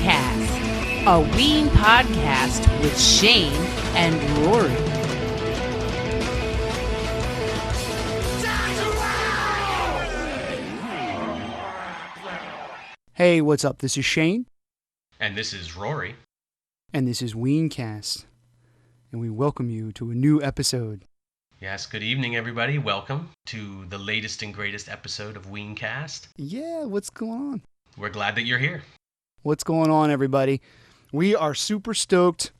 Weencast, a Ween podcast with Shane and Rory. Hey, what's up? This is Shane. And this is Rory. And this is Weencast. And we welcome you to a new episode. Yes, good evening, everybody. Welcome to the latest and greatest episode of Weencast. Yeah, what's going on? We're glad that you're here. What's going on, everybody? We are super stoked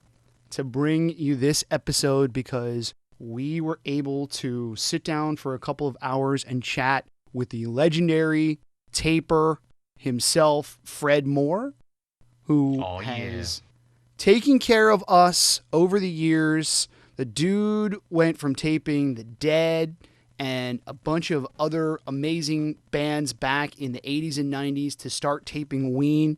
to bring you this episode because we were able to sit down for a couple of hours and chat with the legendary taper himself, Fred Moore, who has taken care of us over the years. The dude went from taping The Dead and a bunch of other amazing bands back in the 80s and 90s to start taping Ween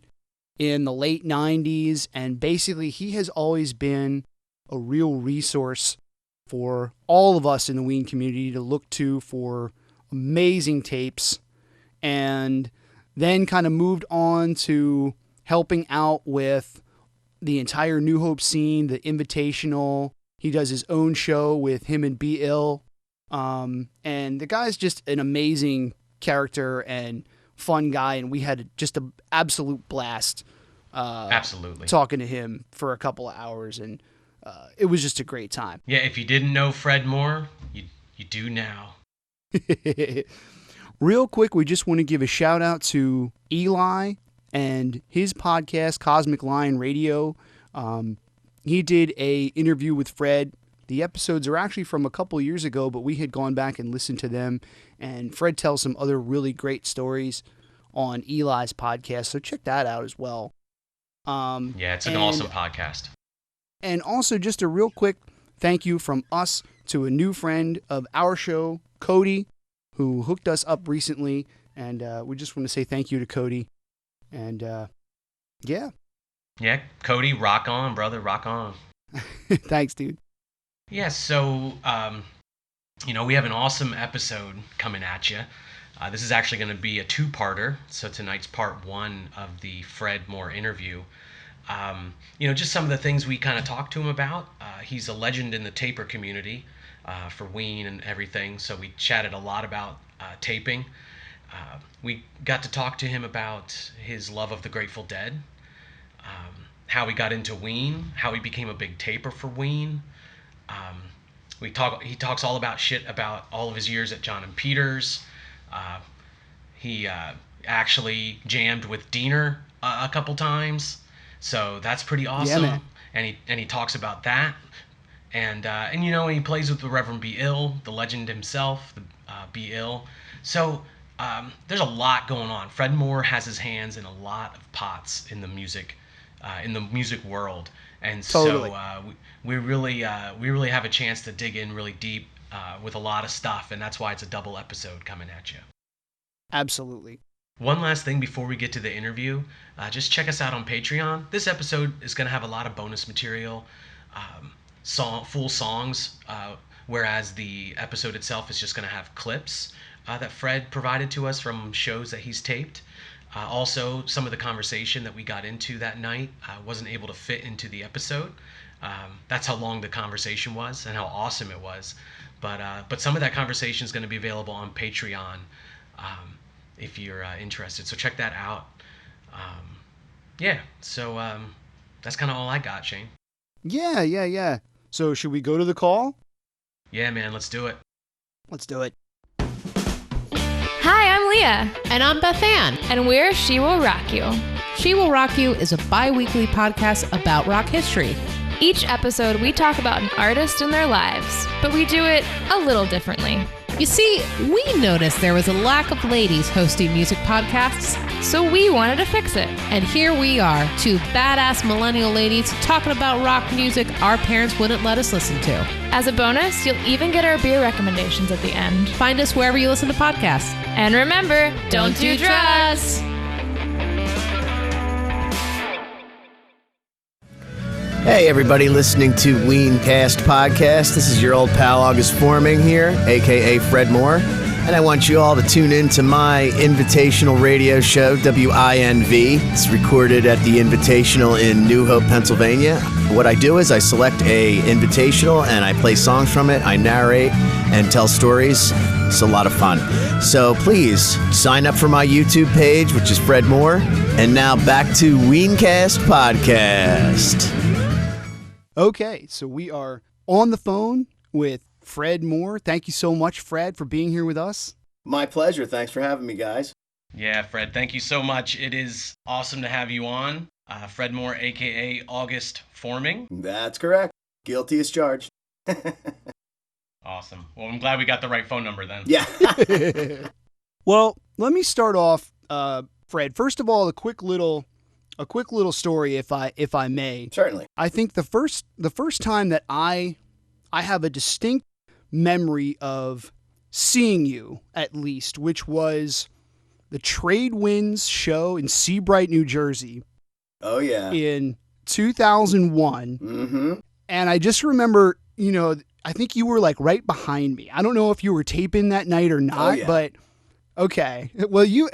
in the late 90s. And basically, he has always been a real resource for all of us in the Ween community to look to for amazing tapes. And then kind of moved on to helping out with the entire New Hope scene, the Invitational. He does his own show with him and Be Ill. And the guy's just an amazing character and fun guy. And we had just an absolute blast Absolutely talking to him for a couple of hours. And it was just a great time. Yeah, if you didn't know Fred Moore, you do now. Real quick, we just want to give a shout out to Eli and his podcast, Cosmic Lion Radio. He did an interview with Fred. The episodes are actually from a couple years ago, but we had gone back and listened to them. And Fred tells some other really great stories on Eli's podcast, so check that out as well. Yeah, it's an awesome podcast. And also just a real quick thank you from us to a new friend of our show, Cody, who hooked us up recently, and we just want to say thank you to Cody. And, yeah. Yeah, Cody, rock on, brother, rock on. Thanks, dude. Yeah, so, we have an awesome episode coming at you. This is actually going to be a two-parter, so tonight's part one of the Fred Moore interview. Just some of the things we kind of talked to him about. He's a legend in the taper community. For Ween and everything, so we chatted a lot about taping. We got to talk to him about his love of the Grateful Dead, how he got into Ween, how he became a big taper for Ween. He talks all about shit about all of his years at John and Peters. He actually jammed with Diener a couple times, so that's pretty awesome. Yeah, man. And he talks about that. And he plays with the Reverend Be Ill, the legend himself, Be Ill. So there's a lot going on. Fred Moore has his hands in a lot of pots in the music world, and totally. So we really have a chance to dig in really deep with a lot of stuff, and that's why it's a double episode coming at you. Absolutely. One last thing before we get to the interview, just check us out on Patreon. This episode is going to have a lot of bonus material. Full songs, whereas the episode itself is just going to have clips that Fred provided to us from shows that he's taped. Also, some of the conversation that we got into that night wasn't able to fit into the episode. That's how long the conversation was and how awesome it was. But some of that conversation is going to be available on Patreon if you're interested. So check that out. So that's kind of all I got, Shane. Yeah. So should we go to the call? Yeah, man, let's do it. Let's do it. Hi, I'm Leah. And I'm Beth Ann. And we're She Will Rock You. She Will Rock You is a bi-weekly podcast about rock history. Each episode, we talk about an artist and their lives, but we do it a little differently. You see, we noticed there was a lack of ladies hosting music podcasts, so we wanted to fix it. And here we are, two badass millennial ladies talking about rock music our parents wouldn't let us listen to. As a bonus, you'll even get our beer recommendations at the end. Find us wherever you listen to podcasts. And remember, don't do drugs! Hey, everybody listening to Weencast podcast. This is your old pal August Forming here, a.k.a. Fred Moore. And I want you all to tune in to my invitational radio show, WINV. It's recorded at the Invitational in New Hope, Pennsylvania. What I do is I select a invitational and I play songs from it. I narrate and tell stories. It's a lot of fun. So please sign up for my YouTube page, which is Fred Moore. And now back to Weencast Podcast. Okay, so we are on the phone with Fred Moore. Thank you so much, Fred, for being here with us. My pleasure. Thanks for having me, guys. Yeah, Fred, thank you so much. It is awesome to have you on. Fred Moore, a.k.a. August Forming. That's correct. Guilty as charged. Awesome. Well, I'm glad we got the right phone number then. Yeah. Well, let me start off, Fred. First of all, a quick little story, if I may. Certainly. I think the first time that I have a distinct memory of seeing you, at least, which was the Trade Winds show in Seabright, New Jersey. Oh, yeah. In 2001. Mm-hmm. And I just remember, I think you were like right behind me. I don't know if you were taping that night or not, but okay. Well, you...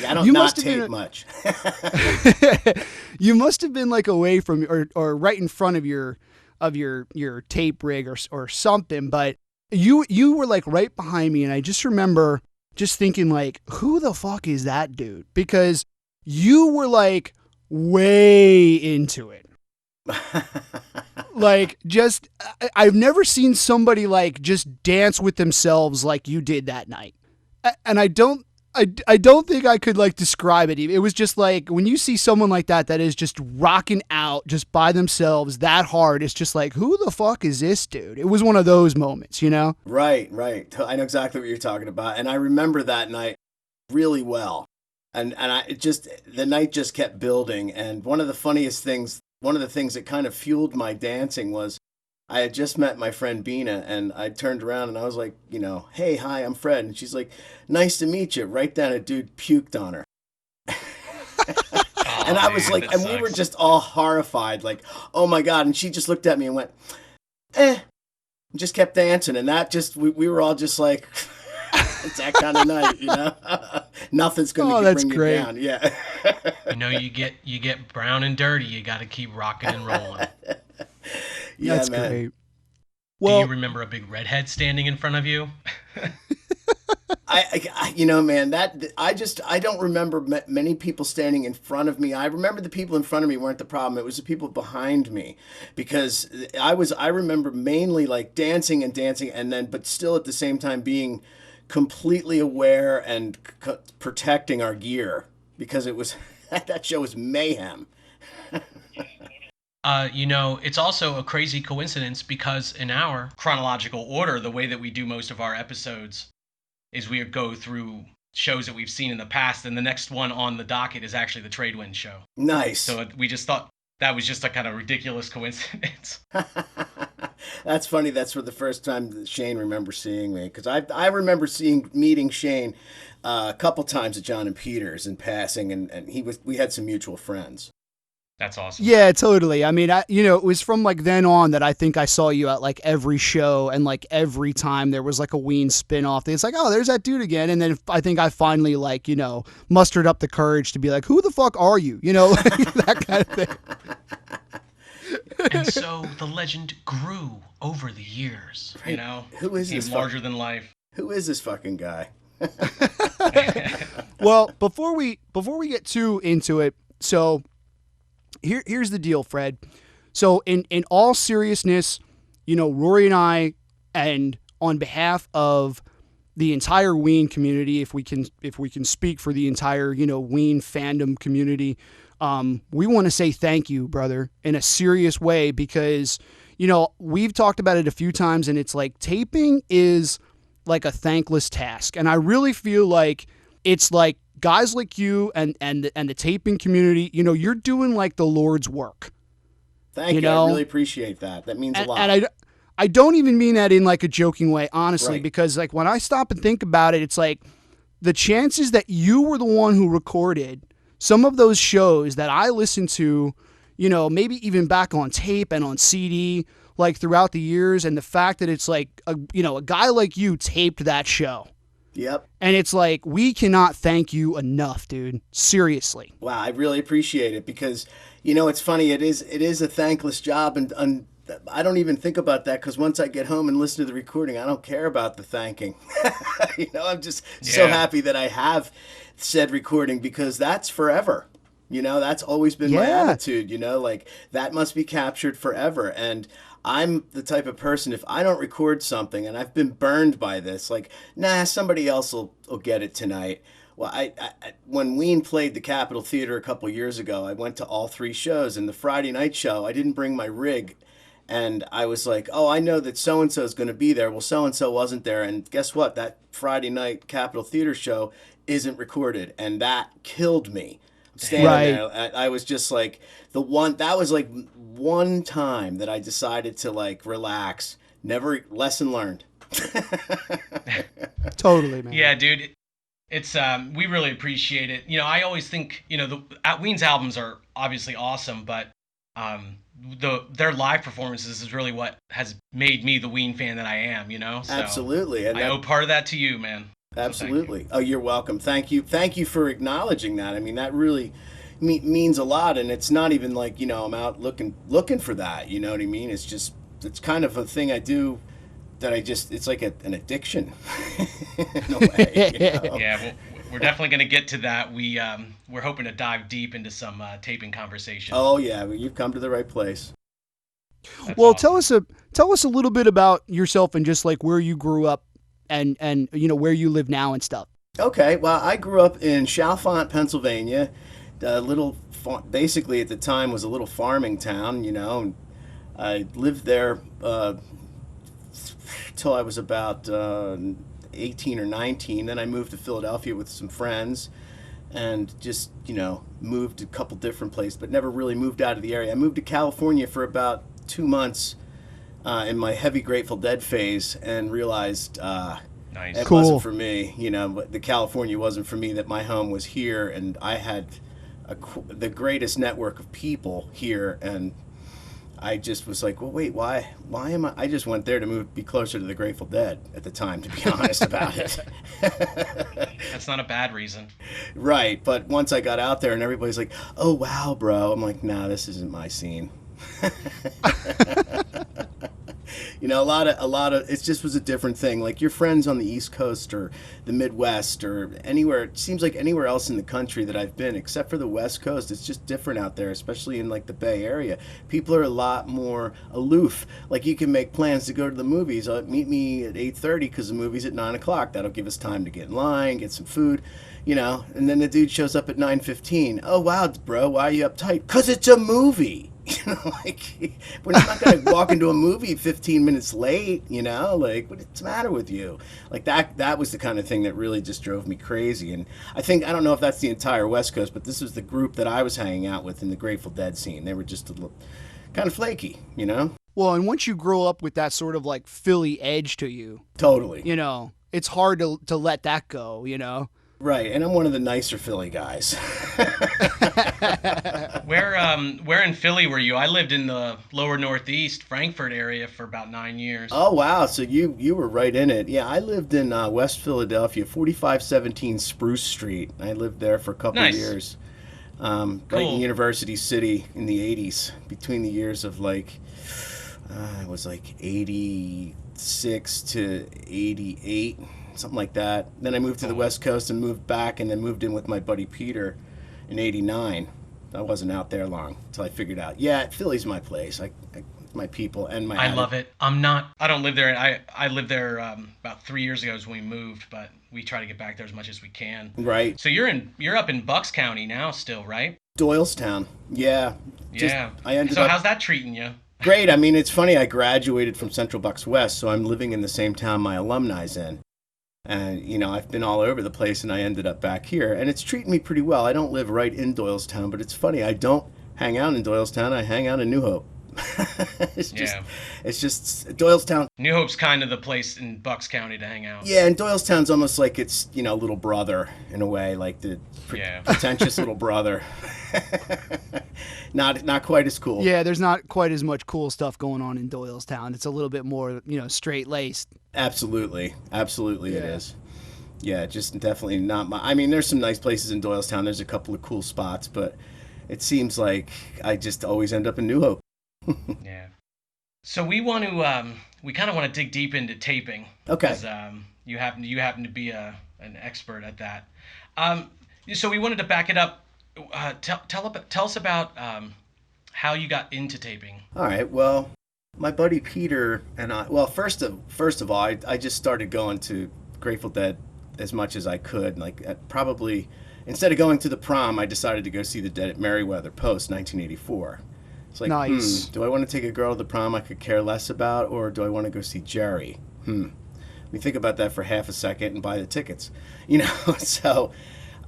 I don't not tape much. You must have been like away from or right in front of your tape rig or something, but you were like right behind me, and I just remember just thinking like, who the fuck is that dude? Because you were like way into it. Like, just I've never seen somebody like just dance with themselves like you did that night. And I don't think I could like describe it. It was just like when you see someone like that is just rocking out just by themselves that hard, it's just like, who the fuck is this dude? It was one of those moments, Right. I know exactly what you're talking about. And I remember that night really well. And the night just kept building. And one of the things that kind of fueled my dancing was I had just met my friend Bina, and I turned around and I was like, hey, hi, I'm Fred. And she's like, nice to meet you. Right then, a dude puked on her. And I was like, and we were just all horrified, like, oh my God. And she just looked at me and went, and just kept dancing. And that just, we were all just like, it's that kind of night, Nothing's going to bring you down. Yeah. You get brown and dirty. You got to keep rocking and rolling. Yeah, that's man. Great. Well, do you remember a big redhead standing in front of you? Man, I don't remember many people standing in front of me. I remember the people in front of me weren't the problem. It was the people behind me, because I remember mainly like dancing and then, but still at the same time being completely aware and protecting our gear, because it was, that show was mayhem. It's also a crazy coincidence because in our chronological order, the way that we do most of our episodes is we go through shows that we've seen in the past, and the next one on the docket is actually the Trade Wind show. Nice. So we just thought that was just a kind of ridiculous coincidence. That's funny. That's for the first time that Shane remembers seeing me, because I remember meeting Shane a couple times at John and Peter's in passing, and we had some mutual friends. That's awesome. Yeah, totally. I mean, it was from like then on that I think I saw you at like every show, and like every time there was like a Ween spinoff, it's like, oh, there's that dude again. And then I think I finally like, mustered up the courage to be like, who the fuck are you? That kind of thing. And so the legend grew over the years, right. Who is this? Larger than life. Who is this fucking guy? Well, before we get too into it, so here's the deal, Fred. So in all seriousness, Rory and I, and on behalf of the entire Ween community, if we can speak for the entire, Ween fandom community, we want to say thank you, brother, in a serious way, because, we've talked about it a few times, and it's like taping is like a thankless task. And I really feel like it's like guys like you and the taping community, you're doing like the Lord's work. Thank you. I really appreciate that. That means a lot. And I don't even mean that in like a joking way, honestly, right. Because like when I stop and think about it, it's like the chances that you were the one who recorded some of those shows that I listened to, maybe even back on tape and on CD, like throughout the years, and the fact that it's like a guy like you taped that show. Yep. And it's like, we cannot thank you enough, dude. Seriously. Wow, I really appreciate it because, it's funny. It is a thankless job, and I don't even think about that because once I get home and listen to the recording, I don't care about the thanking. I'm just so happy that I have said recording because that's forever. That's always been my attitude. Like that must be captured forever. And I'm the type of person, if I don't record something, and I've been burned by this, like, nah, somebody else will get it tonight. Well, I when Ween played the Capitol Theater a couple years ago, I went to all 3 shows, and the Friday night show, I didn't bring my rig, and I was like, oh, I know that so-and-so is going to be there. Well, so-and-so wasn't there, and guess what? That Friday night Capitol Theater show isn't recorded, and that killed me. Standing there, I was just like, that was like one time that I decided to like relax. Never, lesson learned. Totally, man. Yeah, dude. It's we really appreciate it. I always think, Ween's albums are obviously awesome, but their live performances is really what has made me the Ween fan that I am, So absolutely. And I owe part of that to you, man. Absolutely. So you're welcome. Thank you for acknowledging that. I mean, that really means a lot, and it's not even like, I'm out looking for that, you know what I mean? It's kind of a thing I do that it's like an addiction in a way. Yeah, we're definitely going to get to that. We're hoping to dive deep into some taping conversation. Oh yeah, well, you've come to the right place. That's well, awesome. tell us a little bit about yourself and just like where you grew up and where you live now and stuff. Okay, well, I grew up in Chalfont, Pennsylvania, a little basically at the time was a little farming town, and I lived there till I was about 18 or 19. Then I moved to Philadelphia with some friends and just, moved a couple different places, but never really moved out of the area. I moved to California for about 2 months in my heavy Grateful Dead phase and realized nice. It Cool. wasn't for me, but the California wasn't for me, that my home was here and I had the greatest network of people here, and I just was like, well, wait, why am I just went there to be closer to the Grateful Dead at the time, to be honest about it. That's not a bad reason. Right, but once I got out there and everybody's like, oh, wow, bro, I'm like, nah, this isn't my scene. A lot of it just was a different thing. Like your friends on the East Coast or the Midwest or anywhere, it seems like anywhere else in the country that I've been, except for the West Coast, it's just different out there, especially in like the Bay Area. People are a lot more aloof. Like you can make plans to go to the movies. Meet me at 8:30 because the movie's at 9 o'clock. That'll give us time to get in line, get some food, and then the dude shows up at 9:15. Oh, wow, bro, why are you uptight? Because it's a movie. We're not going to walk into a movie 15 minutes late, like, what's the matter with you? Like, that was the kind of thing that really just drove me crazy. And I don't know if that's the entire West Coast, but this was the group that I was hanging out with in the Grateful Dead scene. They were just a little kind of flaky, Well, and once you grow up with that sort of like Philly edge to you, Totally. It's hard to let that go, Right, and I'm one of the nicer Philly guys. Where in Philly were you? I lived in the lower northeast, Frankfurt area for about 9 years. Oh, wow, so you were right in it. Yeah, I lived in West Philadelphia, 4517 Spruce Street. I lived there for a couple of years. Right in University City in the 80s, between the years of it was like 86 to 88. Something like that. Then I moved to the West Coast and moved back, and then moved in with my buddy Peter in 89. I wasn't out there long until I figured out, Philly's my place. My people and my... I love it. I don't live there. I lived there about 3 years ago when we moved, but we try to get back there as much as we can. Right. So you're up in Bucks County now still, right? Doylestown. Yeah. Yeah. So how's that treating you? Great. I mean, it's funny. I graduated from Central Bucks West, so I'm living in the same town my alumni's in. And, I've been all over the place, and I ended up back here. And it's treating me pretty well. I don't live right in Doylestown, but it's funny. I don't hang out in Doylestown. I hang out in New Hope. It's just Doylestown. New Hope's kind of the place in Bucks County to hang out. Yeah, and Doylestown's almost like it's, little brother in a way, like the pretentious little brother. Not quite as cool. Yeah, there's not quite as much cool stuff going on in Doylestown. It's a little bit more, straight-laced. Absolutely. It is. Yeah, just definitely not I mean, there's some nice places in Doylestown. There's a couple of cool spots, but it seems like I just always end up in New Hope. Yeah. So we want to, we kind of want to dig deep into taping. Okay. Because you happen to be an expert at that. So we wanted to back it up. Tell us about how you got into taping. All right. Well, my buddy Peter and I. Well, first of all, I just started going to Grateful Dead as much as I could. Like probably instead of going to the prom, I decided to go see the Dead at Merriweather Post, 1984. It's like, nice. Do I want to take a girl to the prom I could care less about, or do I want to go see Jerry? Let me think about that for half a second and buy the tickets. So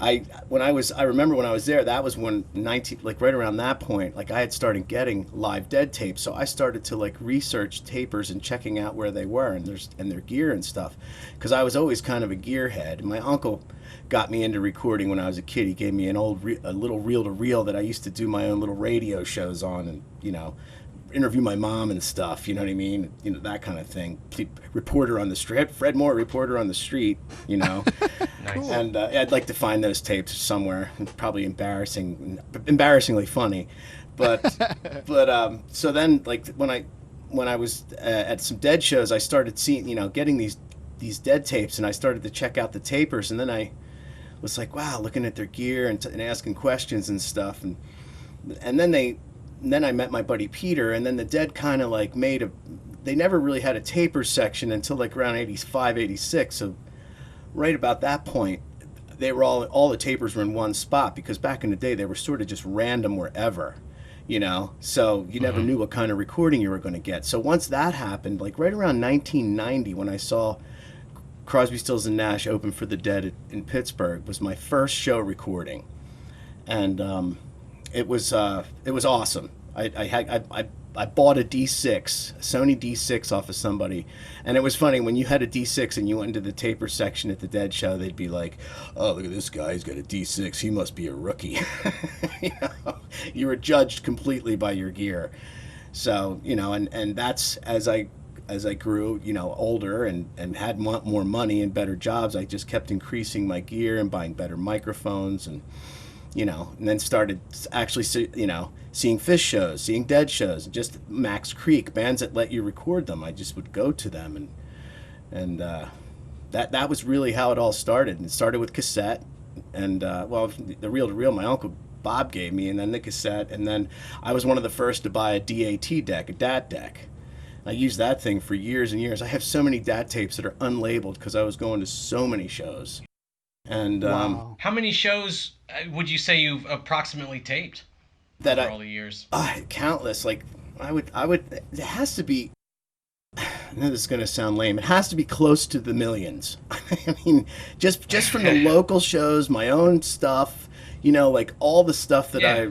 I remember when I was there, that was when right around that point, like I had started getting live Dead tapes, so I started to like research tapers and checking out where they were and their gear and stuff, because I was always kind of a gearhead. My uncle got me into recording when I was a kid. He gave me a little reel-to-reel that I used to do my own little radio shows on, and interview my mom and stuff, you know what I mean? That kind of thing. Reporter on the street, Fred Moore, reporter on the street, Nice. And I'd like to find those tapes somewhere. Probably embarrassingly funny, but so then like when I was at some Dead shows, I started seeing getting these Dead tapes, and I started to check out the tapers, and then I was like, wow, looking at their gear and asking questions and stuff, and then I met my buddy Peter, and then the Dead kind of like they never really had a taper section until like around 85, 86. So right about that point, they were all the tapers were in one spot, because back in the day they were sort of just random wherever, so you never knew what kind of recording you were going to get. So once that happened, like right around 1990, when I saw Crosby, Stills and Nash open for the Dead in Pittsburgh, was my first show recording, and it was awesome. I bought a D6, a Sony D6 off of somebody, and it was funny when you had a D6 and you went into the taper section at the Dead show. They'd be like, "Oh, look at this guy! He's got a D6. He must be a rookie." You were judged completely by your gear. So and that's as I grew older and had more money and better jobs, I just kept increasing my gear and buying better microphones and then started actually seeing Fish shows, seeing Dead shows, just Max Creek, bands that let you record them. I just would go to them, and that was really how it all started. And it started with cassette, and the reel-to-reel my uncle Bob gave me, and then the cassette, and then I was one of the first to buy a DAT deck, a DAT deck. I used that thing for years and years. I have so many DAT tapes that are unlabeled because I was going to so many shows. And wow. How many shows would you say you've approximately taped over all the years? Countless. Like I would. It has to be. I know this is going to sound lame. It has to be close to the millions. I mean, just from the local shows, my own stuff. Like all the stuff that I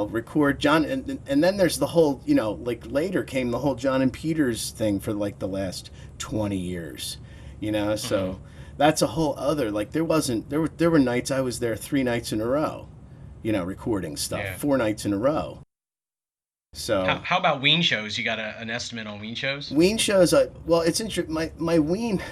record. John, and then there's the whole. Like later came the whole John and Peter's thing for like the last 20 years. So. That's a whole other, like there were nights I was there 3 nights in a row, recording stuff, 4 nights in a row. So how about Ween shows? You got an estimate on Ween shows? Ween shows, it's interesting. My Ween,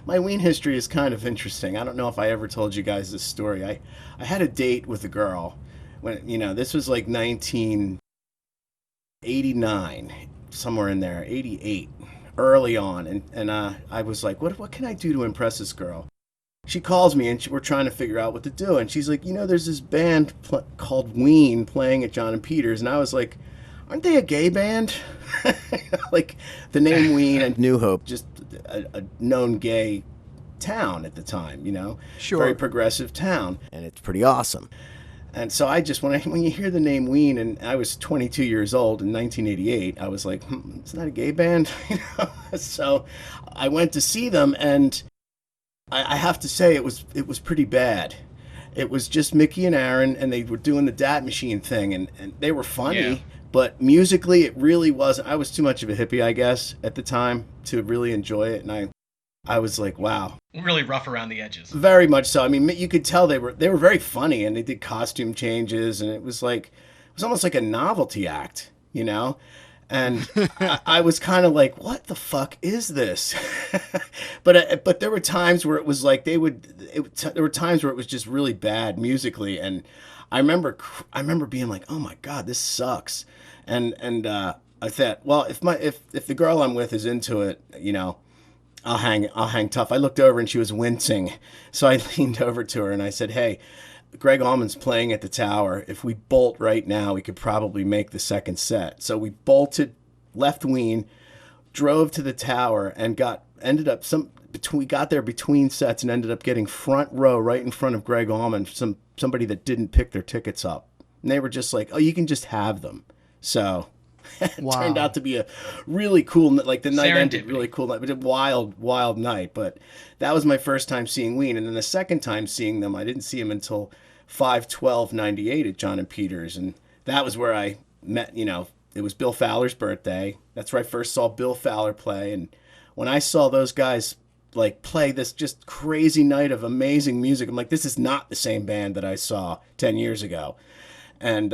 my Ween history is kind of interesting. I don't know if I ever told you guys this story. I had a date with a girl when, this was like 1989, somewhere in there, 88. Early on, and I was like, what can I do to impress this girl? She calls me, and we're trying to figure out what to do, and she's like, there's this band called Ween playing at John and Peter's, and I was like, aren't they a gay band? Like the name Ween and New Hope, just a known gay town at the time, Sure. Very progressive town, and it's pretty awesome. And so I just, when you hear the name Ween, and I was 22 years old in 1988, I was like, it's not a gay band, So I went to see them, and I have to say it was pretty bad. It was just Mickey and Aaron, and they were doing the DAT machine thing, and they were funny, But musically, it really wasn't. I was too much of a hippie, I guess, at the time to really enjoy it. And I was like, wow. Really rough around the edges. Very much so. I mean, you could tell they were very funny, and they did costume changes, and it was almost like a novelty act, you know? And I was kind of like, what the fuck is this? But there were times where it was like there were times where it was just really bad musically, and I remember being like, oh my God, this sucks. And I thought, well, if the girl I'm with is into it, you know, I'll hang tough. I looked over and she was wincing, so I leaned over to her and I said, hey, Greg Allman's playing at the Tower. If we bolt right now, we could probably make the second set. So we bolted, left Ween, drove to the Tower, and we got there between sets and ended up getting front row right in front of Greg Allman, somebody that didn't pick their tickets up. And they were just like, oh, you can just have them. So it turned out to be a really cool, like the night ended really cool night, but a wild night. But that was my first time seeing Ween. And then the second time seeing them, I didn't see them until 5/12/98 at John and Peters. And that was where I met, you know, it was Bill Fowler's birthday. That's where I first saw Bill Fowler play. And when I saw those guys like play this just crazy night of amazing music, I'm like, this is not the same band that I saw 10 years ago. And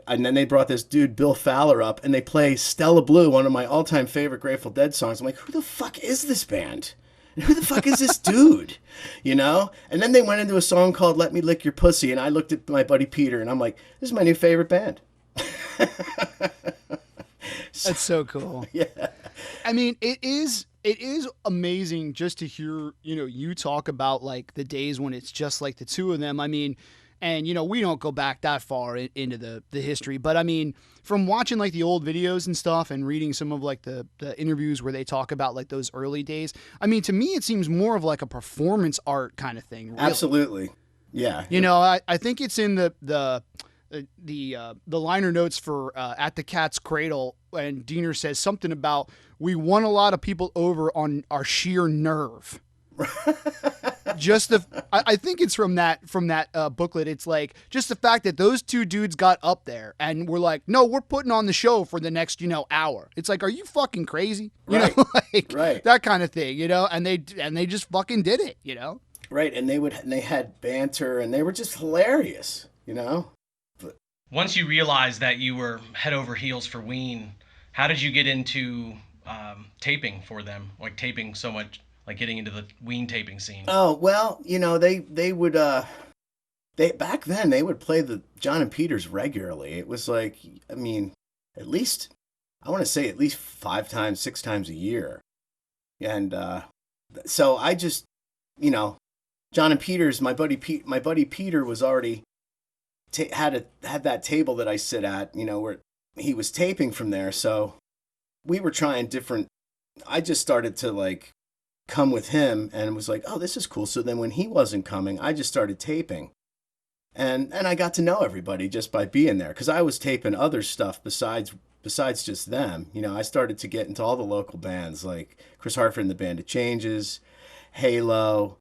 then they brought this dude, Bill Fowler, up, and they play Stella Blue, one of my all-time favorite Grateful Dead songs. I'm like, who the fuck is this band? And who the fuck is this dude? You know? And then they went into a song called Let Me Lick Your Pussy, and I looked at my buddy Peter, and I'm like, this is my new favorite band. That's so cool. Yeah. I mean, it is amazing just to hear, you know, you talk about like the days when it's just like the two of them. I mean, and, you know, we don't go back that far into the history, but I mean, from watching like the old videos and stuff and reading some of like the interviews where they talk about like those early days, I mean, to me, it seems more of like a performance art kind of thing. Really. Absolutely. Yeah. You know, I think it's in the liner notes for At the Cat's Cradle, and Diener says something about, we won a lot of people over on our sheer nerve. I think it's from that booklet. It's like just the fact that those two dudes got up there and were like, no, we're putting on the show for the next, you know, hour. It's like, are you fucking crazy? You know, like that kind of thing, you know, and they just fucking did it, you know? Right. And they had banter and they were just hilarious, you know? But once you realized that you were head over heels for Ween, how did you get into taping for them? Like taping so much, like getting into the Ween taping scene? Oh, well, you know, they would back then they would play the John and Peters regularly. It was like, I mean, I want to say at least 5 times, 6 times a year. And so I just, you know, John and Peters, my buddy Peter was already had that table that I sit at, you know, where he was taping from there. So we were trying different. I just started to like come with him and was like, oh, this is cool. So then when he wasn't coming, I just started taping. And I got to know everybody just by being there, because I was taping other stuff besides just them. You know, I started to get into all the local bands like Chris Hartford and the Band of Changes, Halo.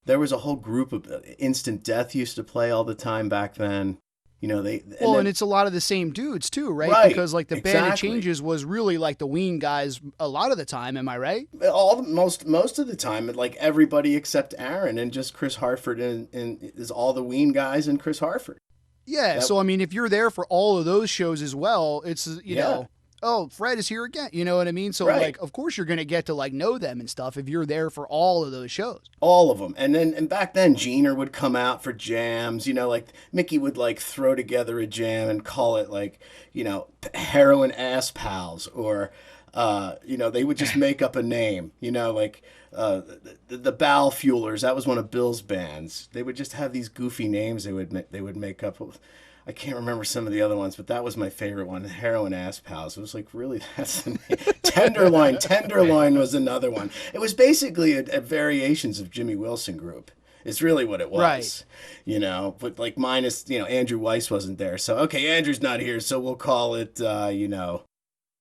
There was a whole group of Instant Death used to play all the time back then. You know, and it's a lot of the same dudes too, right? Right, because like the Band of Changes was really like the Ween guys a lot of the time. Am I right? Most of the time, like everybody except Aaron and just Chris Hartford and is all the Ween guys and Chris Hartford. Yeah. So I mean, if you're there for all of those shows as well, it's you know, oh, Fred is here again. You know what I mean? So like, of course you're gonna get to like know them and stuff if you're there for all of those shows. All of them. And back then, Jeaner would come out for jams. You know, like Mickey would like throw together a jam and call it like, you know, Heroin Ass Pals, or you know, they would just make up a name. You know, like the Bowel Fuelers. That was one of Bill's bands. They would just have these goofy names they would make up. I can't remember some of the other ones, but that was my favorite one, Heroin Ass Pals. It was like, really, that's the name. Tenderloin was another one. It was basically a variations of Jimmy Wilson Group. It's really what it was, right. You know, but like minus, you know, Andrew Weiss wasn't there. So, okay, Andrew's not here, so we'll call it, you know,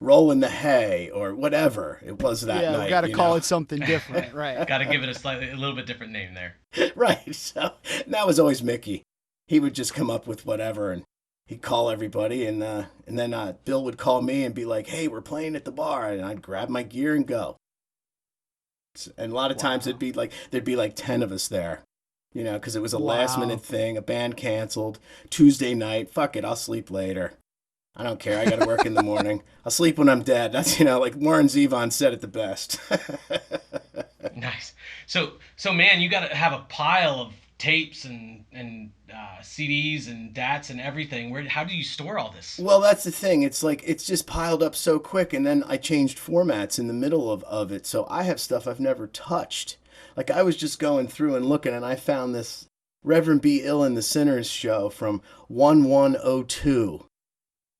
Rollin' the Hay or whatever it was that night. Yeah, we got to call it something different, right? Got to give it a little bit different name there. Right, so that was always Mickey. He would just come up with whatever, and he'd call everybody, and then Bill would call me and be like, "Hey, we're playing at the bar," and I'd grab my gear and go. And a lot of times there'd be like 10 of us there, because it was a last minute thing. A band canceled Tuesday night. Fuck it, I'll sleep later. I don't care. I got to work in the morning. I'll sleep when I'm dead. That's, like Warren Zevon said it the best. Nice. So man, you got to have a pile of tapes and CDs and DATs and everything. How do you store all this? Well, that's the thing. It's like it's just piled up so quick, and then I changed formats in the middle of it. So I have stuff I've never touched. Like I was just going through and looking, and I found this Reverend B. Ill and the Sinners show from 1102.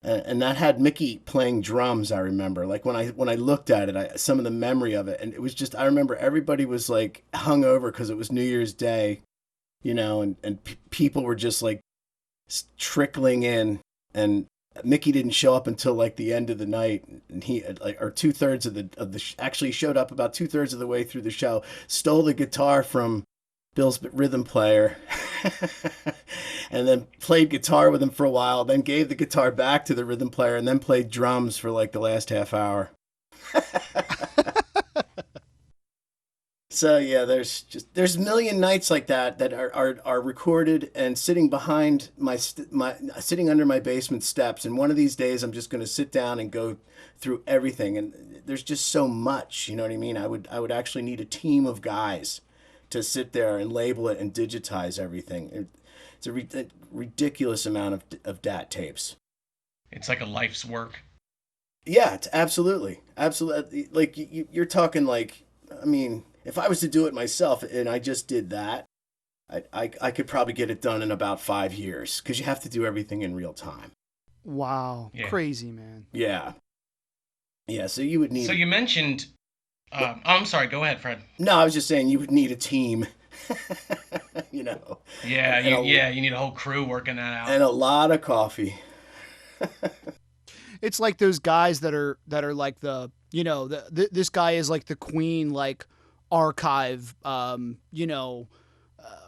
And that had Mickey playing drums, I remember. Like when I looked at it, some of the memory of it, and it was just, I remember everybody was like hungover because it was New Year's Day, and people were just like trickling in, and Mickey didn't show up until like the end of the night, and he or 2/3 of the actually showed up about 2/3 of the way through the show, stole the guitar from Bill's rhythm player, and then played guitar with him for a while, then gave the guitar back to the rhythm player, and then played drums for like the last half hour. So yeah, there's a million nights like that are recorded and sitting behind sitting under my basement steps. And one of these days, I'm just going to sit down and go through everything. And there's just so much, you know what I mean? I would actually need a team of guys to sit there and label it and digitize everything. It's a ridiculous amount of DAT tapes. It's like a life's work. Yeah, it's absolutely. Like you're talking like, I mean, if I was to do it myself and I just did that, I could probably get it done in about 5 years, because you have to do everything in real time. Wow. Yeah. Crazy, man. Yeah. Yeah, so you would need... So you mentioned... I'm sorry, go ahead, Fred. No, I was just saying you would need a team. Yeah, you need a whole crew working that out. And a lot of coffee. It's like those guys that are like this guy is like the Queen, like archive,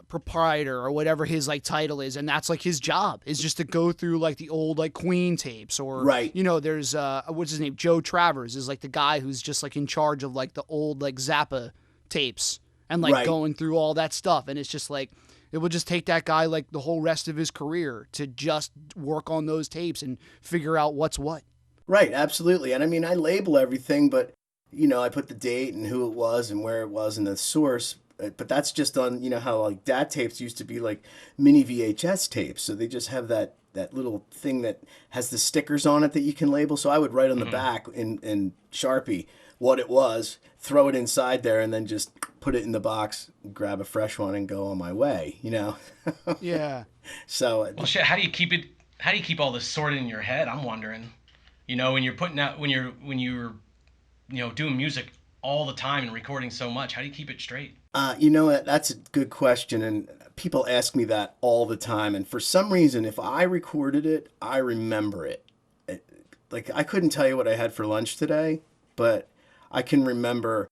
proprietor or whatever his like title is, and that's like his job is just to go through like the old like Queen tapes, or right. There's what's his name, Joe Travers is like the guy who's just like in charge of like the old like Zappa tapes and like right. going through all that stuff, and it's just like it will just take that guy like the whole rest of his career to just work on those tapes and figure out what's what. Right, absolutely. And I mean, I label everything, but I put the date and who it was and where it was and the source. But that's just on, how like DAT tapes used to be like mini VHS tapes. So they just have that little thing that has the stickers on it that you can label. So I would write on the back in Sharpie what it was, throw it inside there, and then just put it in the box, grab a fresh one, and go on my way, Yeah. So. Well, shit, how do you keep all this sorted in your head? I'm wondering. When you're putting out, when you're doing music all the time and recording so much, how do you keep it straight? That's a good question, and people ask me that all the time. And for some reason, if I recorded it, I remember it. Like I couldn't tell you what I had for lunch today, but I can remember,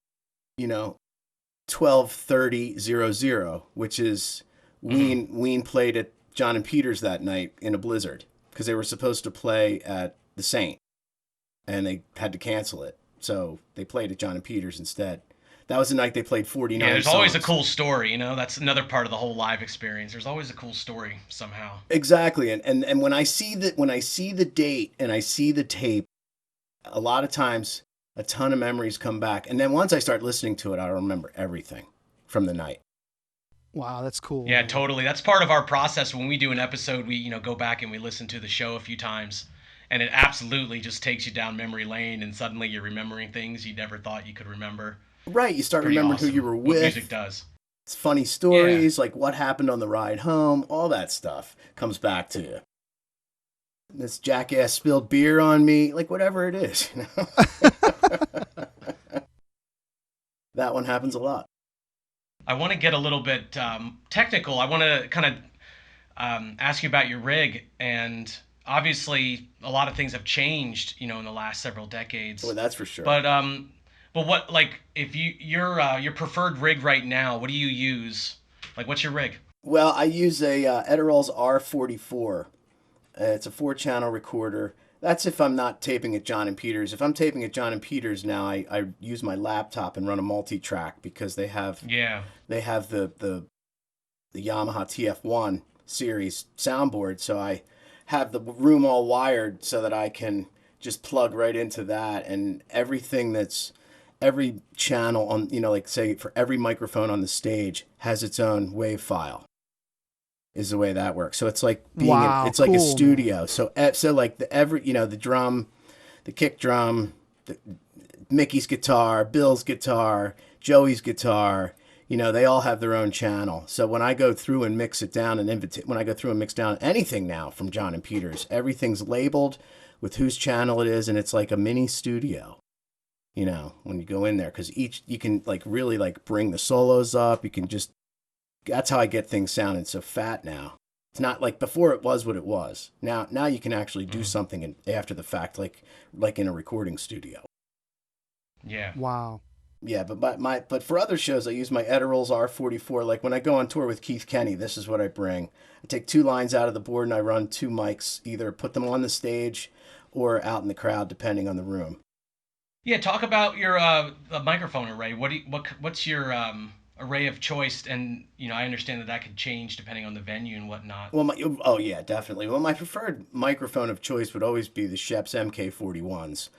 12:30:00, which is Ween played at John and Peter's that night in a blizzard because they were supposed to play at the Saint, and they had to cancel it. So they played at John and Peter's instead. That was the night they played 49 Yeah, there's songs. always a cool story, That's another part of the whole live experience. There's always a cool story somehow. Exactly. And when I see the date and I see the tape, a lot of times a ton of memories come back. And then once I start listening to it, I remember everything from the night. Wow, that's cool. Yeah, totally. That's part of our process. When we do an episode, we, go back and we listen to the show a few times. And it absolutely just takes you down memory lane, and suddenly you're remembering things you never thought you could remember. Right, you start remembering who you were with. What music does. It's funny stories, like what happened on the ride home, all that stuff comes back to you. This jackass spilled beer on me, like whatever it is, That one happens a lot. I want to get a little bit technical. I want to kind of ask you about your rig, and obviously a lot of things have changed, in the last several decades. Well, that's for sure. But what, like, if your preferred rig right now, what do you use? Like, what's your rig? Well, I use a Eterol's R44, It's a 4-channel recorder. That's if I'm not taping at John and Peters. If I'm taping at John and Peters now, I use my laptop and run a multi-track because they have the Yamaha TF1 series soundboard. So I have the room all wired so that I can just plug right into that, and everything every channel on, like say for every microphone on the stage has its own wave file. Is the way that works. So it's like being it's like a studio. Man. So like the drum, the kick drum, Mickey's guitar, Bill's guitar, Joey's guitar, they all have their own channel. So when I go through and mix it down when I go through and mix down anything now from John and Peters, everything's labeled with whose channel it is, and it's like a mini studio. When you go in there, because you can like really like bring the solos up. You can just. That's how I get things sounding so fat now. It's not like before it was what it was. Now you can actually do something after the fact, like in a recording studio. Yeah. Wow. Yeah, but for other shows, I use my Eterals R44. Like when I go on tour with Keith Kenny, this is what I bring. I take 2 lines out of the board and I run 2 mics, either put them on the stage or out in the crowd, depending on the room. Yeah, talk about your microphone array. What's your array of choice? And I understand that could change depending on the venue and whatnot. Well, yeah, definitely. Well, my preferred microphone of choice would always be the Schoeps MK41s.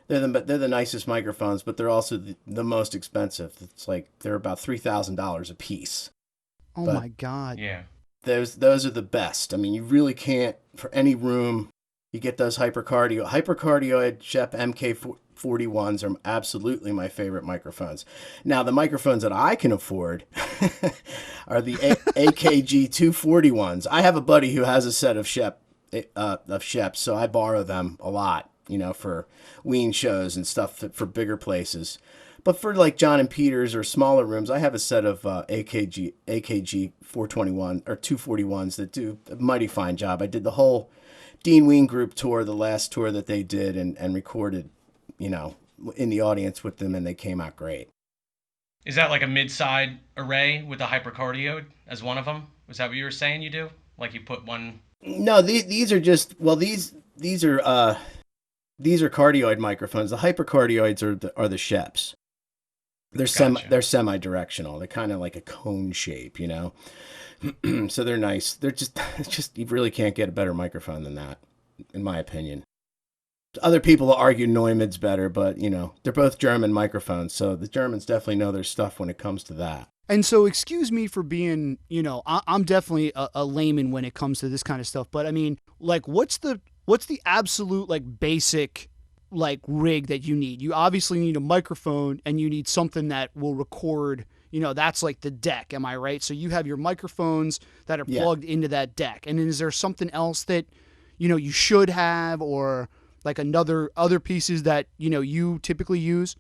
They're the nicest microphones, but they're also the most expensive. It's like they're about $3,000 a piece. Oh my God! Yeah, those are the best. I mean, you really can't for any room. You get those hypercardioid Schoeps MK41s are absolutely my favorite microphones. Now, the microphones that I can afford are the AKG 241s. I have a buddy who has a set of Schoeps, so I borrow them a lot, for Ween shows and stuff for bigger places. But for like John and Peters or smaller rooms, I have a set of AKG 421 or 241s that do a mighty fine job. I did the whole Dean Ween group tour, the last tour that they did, and recorded, in the audience with them, and they came out great. Is that like a mid-side array with a hypercardioid as one of them? Was that what you were saying you do? Like you put one? No, these are just, these are cardioid microphones. The hypercardioids are the Schoeps. They're Gotcha. They're semi-directional. They're kind of like a cone shape, So they're nice. It's just you really can't get a better microphone than that, in my opinion. Other people will argue Neumann's better, but they're both German microphones, so the Germans definitely know their stuff when it comes to that. And so, excuse me for being, I'm definitely a layman when it comes to this kind of stuff. But I mean, like, what's the absolute like basic like rig that you need? You obviously need a microphone, and you need something that will record. That's like the deck. Am I right? So you have your microphones that are plugged into that deck. And is there something else that you should have, or like other pieces that you typically use?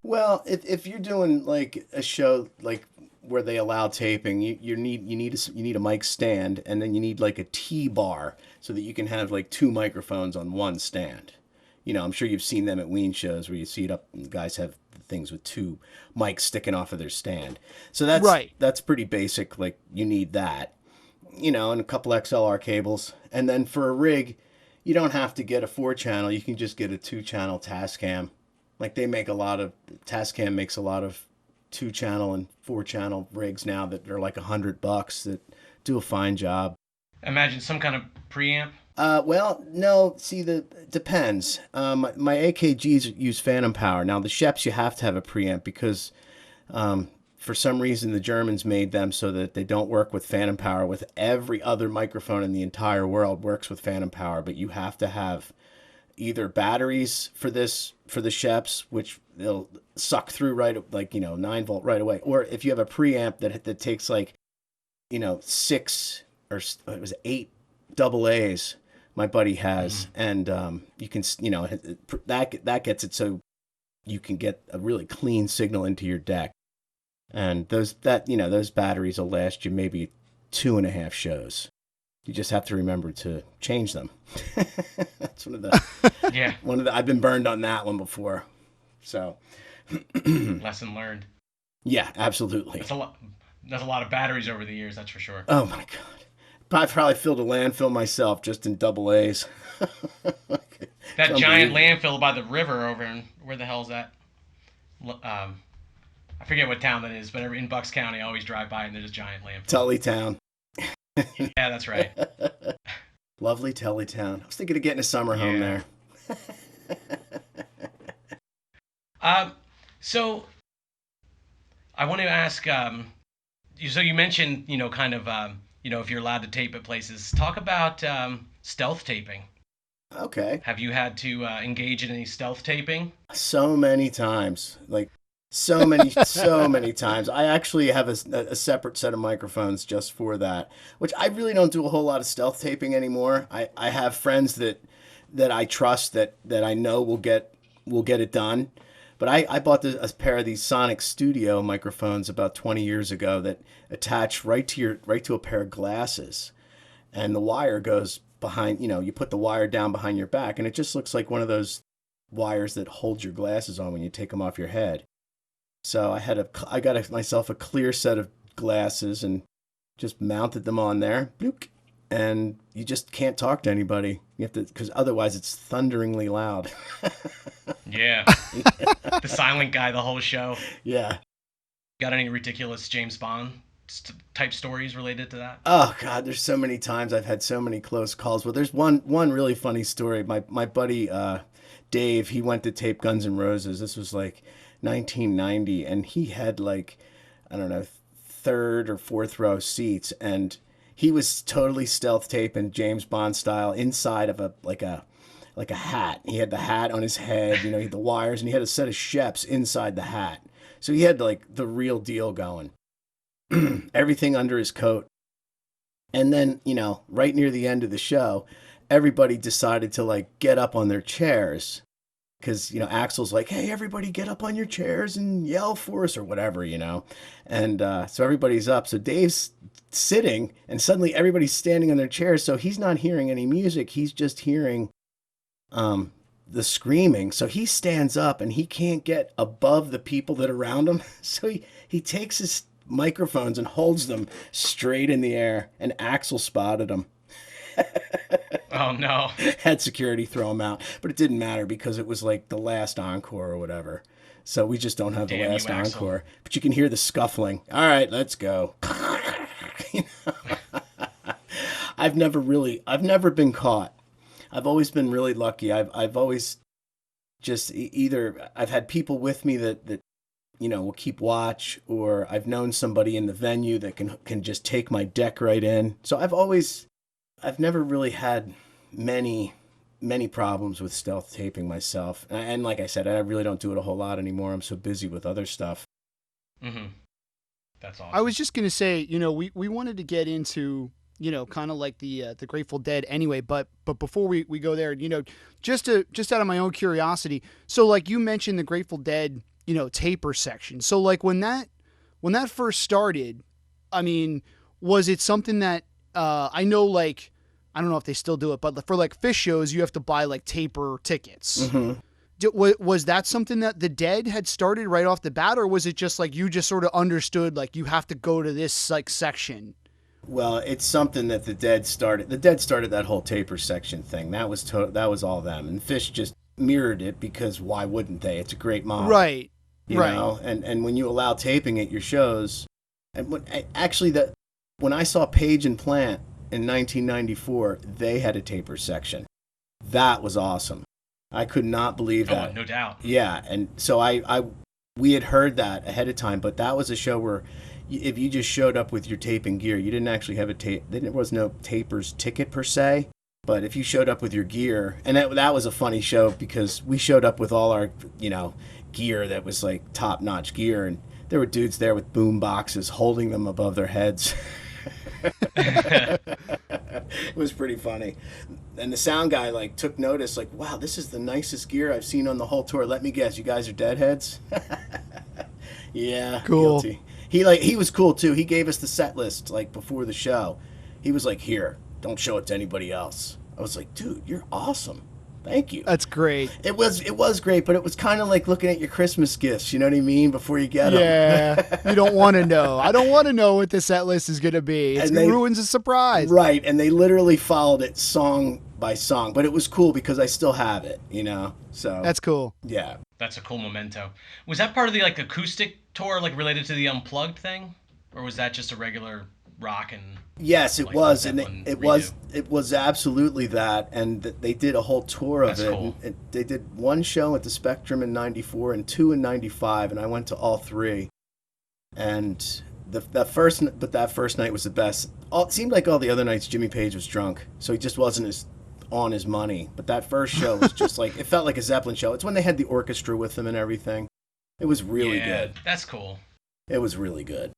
Well, if you're doing like a show like where they allow taping, you need a mic stand, and then you need like a T-bar so that you can have like 2 microphones on one stand. I'm sure you've seen them at Ween shows where you see it up and the guys have things with 2 mics sticking off of their stand. So that's right. That's pretty basic. Like you need that, and a couple XLR cables. And then for a rig, you don't have to get a 4-channel. You can just get a 2-channel Tascam. Like Tascam makes a lot of 2-channel and 4-channel rigs now that are like $100 that do a fine job. Imagine some kind of preamp. Well, no. See, depends. My AKGs use phantom power. Now the Schoeps you have to have a preamp because, for some reason the Germans made them so that they don't work with phantom power. With every other microphone in the entire world works with phantom power, but you have to have either batteries for the Schoeps, which they'll suck through 9-volt right away, or if you have a preamp that takes 6 or it was 8 double A's. My buddy has, and you can, that gets it so you can get a really clean signal into your deck, and those batteries will last you maybe 2.5 shows. You just have to remember to change them. That's one of the I've been burned on that one before, so lesson learned. Yeah, absolutely. That's a lot of batteries over the years, that's for sure. Oh my God. I probably filled a landfill myself just in double A's. That giant landfill by the river over in, where the hell's that? I forget what town that is, but in Bucks County, I always drive by and there's a giant landfill. Tullytown. Yeah, that's right. Lovely Tullytown. I was thinking of getting a summer home there. So I want to ask, so you mentioned, kind of, if you're allowed to tape at places, talk about stealth taping. Okay. Have you had to engage in any stealth taping? So many times. Like, so many times. I actually have a separate set of microphones just for that, which I really don't do a whole lot of stealth taping anymore. I have friends that I trust that I know will get it done. But I bought a pair of these Sonic Studio microphones about 20 years ago that attach right to a pair of glasses, and the wire goes behind. You put the wire down behind your back, and it just looks like one of those wires that hold your glasses on when you take them off your head. So I got myself a clear set of glasses and just mounted them on there. Bloop. And you just can't talk to anybody. You have to, because otherwise it's thunderingly loud. Yeah. The silent guy the whole show. Yeah. Got any ridiculous James Bond type stories related to that? Oh God, there's so many times I've had so many close calls. Well, there's one really funny story. My buddy Dave, he went to tape Guns N' Roses. This was like 1990, and he had like, I don't know, third or fourth row seats, and he was totally stealth taping James Bond style inside of a hat. He had the hat on his head, he had the wires, and he had a set of Sheps inside the hat. So he had like the real deal going. Everything under his coat. And then, right near the end of the show, everybody decided to like get up on their chairs. Because, Axel's like, hey, everybody get up on your chairs and yell for us or whatever, And so everybody's up. So Dave's sitting, and suddenly everybody's standing on their chairs. So he's not hearing any music. He's just hearing the screaming. So he stands up, and he can't get above the people that are around him. So he takes his microphones and holds them straight in the air. And Axel spotted him. Oh no. Had security throw him out, but it didn't matter because it was like the last encore or whatever. So we just don't have the last encore, but you can hear the scuffling. All right, let's go. I've never been caught. I've always been really lucky. I've always just either I've had people with me that will keep watch, or I've known somebody in the venue that can just take my deck right in. So I've never really had many problems with stealth taping myself. And like I said, I really don't do it a whole lot anymore. I'm so busy with other stuff. Mm-hmm. That's awesome. I was just going to say, we wanted to get into, kind of like the Grateful Dead anyway, but before we go there, just out of my own curiosity. So like you mentioned the Grateful Dead, taper section. So like when that first started, I mean, was it something that, I know, like, I don't know if they still do it, but for like Fish shows, you have to buy like taper tickets. Mm-hmm. Was that something that the Dead had started right off the bat, or was it just like you just sort of understood like you have to go to this like section? Well, it's something that the Dead started. The Dead started that whole taper section thing. That was all them, and Fish just mirrored it because why wouldn't they? It's a great model, right? You know, and when you allow taping at your shows, and when I saw Page and Plant in 1994, they had a taper section. That was awesome. I could not believe that. Oh, no doubt. Yeah, and so we had heard that ahead of time, but that was a show where if you just showed up with your taping gear, you didn't actually have a tape. There was no taper's ticket per se, but if you showed up with your gear, and that was a funny show because we showed up with all our, gear that was like top-notch gear, and there were dudes there with boom boxes holding them above their heads. It was pretty funny. And the sound guy like took notice, like, wow, this is the nicest gear I've seen on the whole tour. Let me guess, you guys are Deadheads? Yeah, cool. Guilty. He was cool too. He gave us the set list like before the show. He was like, here, don't show it to anybody else. I was like, dude, you're awesome. Thank you. That's great. It was great, but it was kind of like looking at your Christmas gifts. You know what I mean? Before you get them. Yeah, you don't want to know. I don't want to know what the set list is going to be. It ruins the surprise. Right, and they literally followed it song by song, but it was cool because I still have it. So That's cool. Yeah. That's a cool memento. Was that part of the acoustic tour, related to the Unplugged thing, or was that just a regular rock and? Yes, it was, and it redo? was absolutely that, and they did a whole tour of it. Cool. And they did one show at the Spectrum in '94 and two in '95, and I went to all three. And that first night was the best. It seemed like all the other nights Jimmy Page was drunk, so he just wasn't as on his money. But that first show was just it felt like a Zeppelin show. It's when they had the orchestra with them and everything. It was really good. That's cool. It was really good.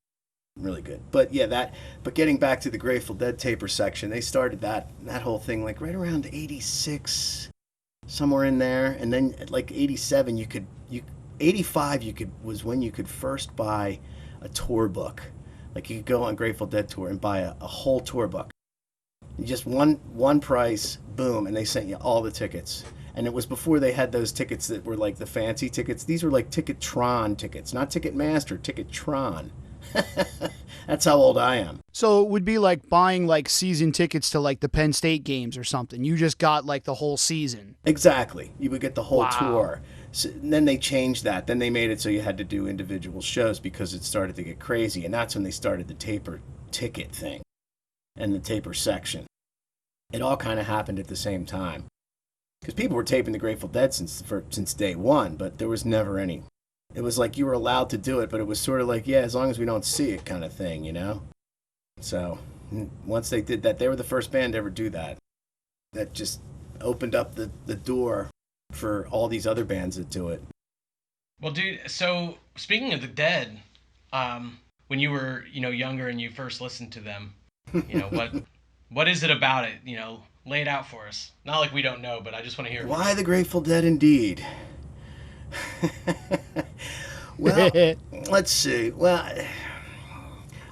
Really good. But yeah, but getting back to the Grateful Dead taper section, they started that whole thing right around 86, somewhere in there, and then at 87 was when you could first buy a tour book. You could go on Grateful Dead tour and buy a whole tour book. Just one price, boom, and they sent you all the tickets. And it was before they had those tickets that were the fancy tickets. These were Ticketron tickets, not Ticketmaster, Ticketron. That's how old I am. So it would be like buying season tickets to the Penn State games or something. You just got the whole season. Exactly. You would get the whole Wow. tour. So, and then they changed that. Then they made it so you had to do individual shows because it started to get crazy. And that's when they started the taper ticket thing and the taper section. It all kind of happened at the same time. Because people were taping the Grateful Dead since day one, but there was never any. It was you were allowed to do it, but it was sort of as long as we don't see it kind of thing, So once they did that, they were the first band to ever do that. That just opened up the door for all these other bands that do it. Well, dude, so speaking of the Dead, when you were, younger and you first listened to them, what is it about it? Lay it out for us. Not like we don't know, but I just want to hear it. Why the Grateful Dead indeed? Well, let's see. Well,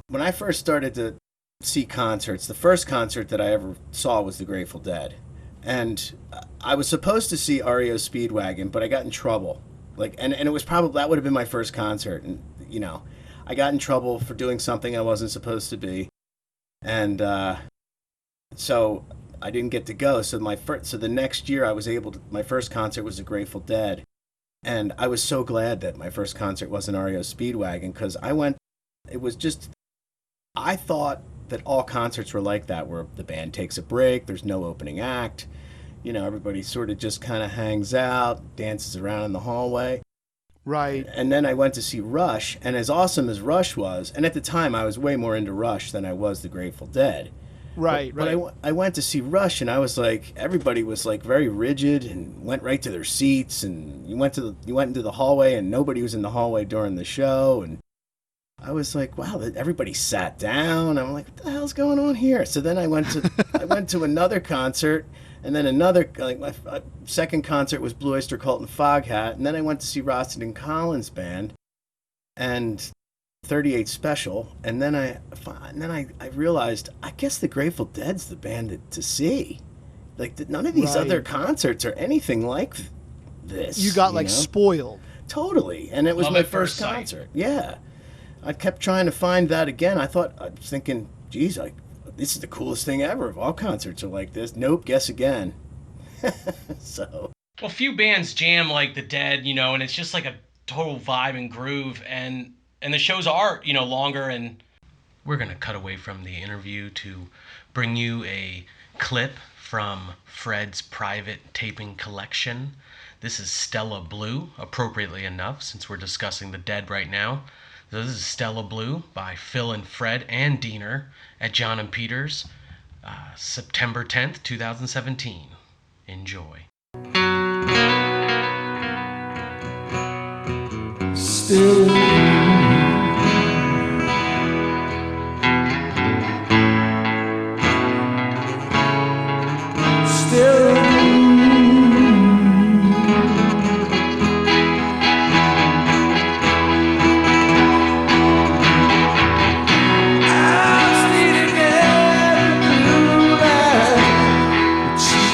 when I first started to see concerts, the first concert that I ever saw was the Grateful Dead. And I was supposed to see REO Speedwagon, but I got in trouble. And it was probably, that would have been my first concert. And, I got in trouble for doing something I wasn't supposed to be. And so I didn't get to go. So the next year my first concert was the Grateful Dead. And I was so glad that my first concert wasn't REO Speedwagon because I thought that all concerts were like that, where the band takes a break, there's no opening act, everybody sort of just kind of hangs out, dances around in the hallway. Right. And then I went to see Rush, and as awesome as Rush was, and at the time I was way more into Rush than I was the Grateful Dead. Right, But I went to see Rush, and I was everybody was very rigid and went right to their seats, and you went into the hallway, and nobody was in the hallway during the show, and I was wow, everybody sat down. I'm what the hell's going on here? So then I went to another concert, and then another my second concert was Blue Oyster Cult and Foghat, and then I went to see Rosted and Collins Band, and 38 Special, and then I realized I guess the Grateful Dead's the band to see. None of these other concerts are anything like this. You got spoiled. Totally, and it was my first concert. Yeah, I kept trying to find that again. I was thinking, geez, this is the coolest thing ever. If all concerts are like this, nope. Guess again. So. Well, few bands jam like the Dead, and it's just a total vibe and groove, and the shows are, longer, and we're going to cut away from the interview to bring you a clip from Fred's private taping collection. This is Stella Blue, appropriately enough, since we're discussing the Dead right now. So this is Stella Blue by Phil and Fred and Diener at John and Peters, September 10th, 2017. Enjoy. Still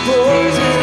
poison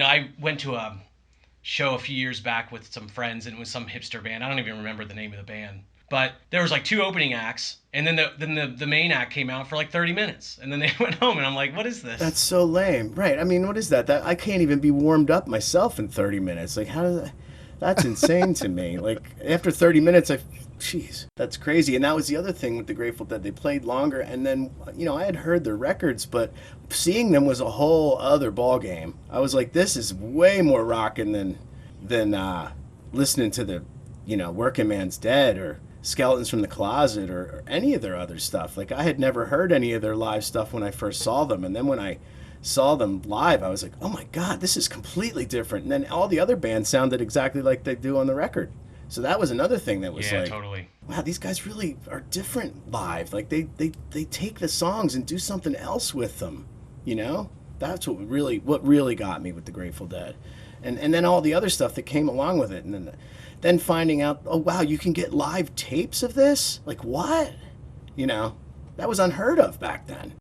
I went to a show a few years back with some friends, and it was some hipster band. I don't even remember the name of the band. But there was like 2 opening acts, and then the main act came out for like 30 minutes, and then they went home, and I'm like, what is this? That's so lame. Right. I mean, what is that? I can't even be warmed up myself in 30 minutes. Like, how does that... That's insane to me. Like, after 30 minutes, jeez, that's crazy. And that was the other thing with the Grateful Dead. They played longer, and then, I had heard their records, but seeing them was a whole other ball game. I was like, this is way more rocking than listening to the, Working Man's Dead or Skeletons from the Closet or any of their other stuff. Like, I had never heard any of their live stuff when I first saw them, and then when I saw them live, I was like, oh my God, this is completely different. And then all the other bands sounded exactly like they do on the record. So that was another thing that was totally. Wow, these guys really are different live. Like they take the songs and do something else with them. That's what really got me with the Grateful Dead. And then all the other stuff that came along with it. And then finding out, oh wow, you can get live tapes of this? Like what? That was unheard of back then.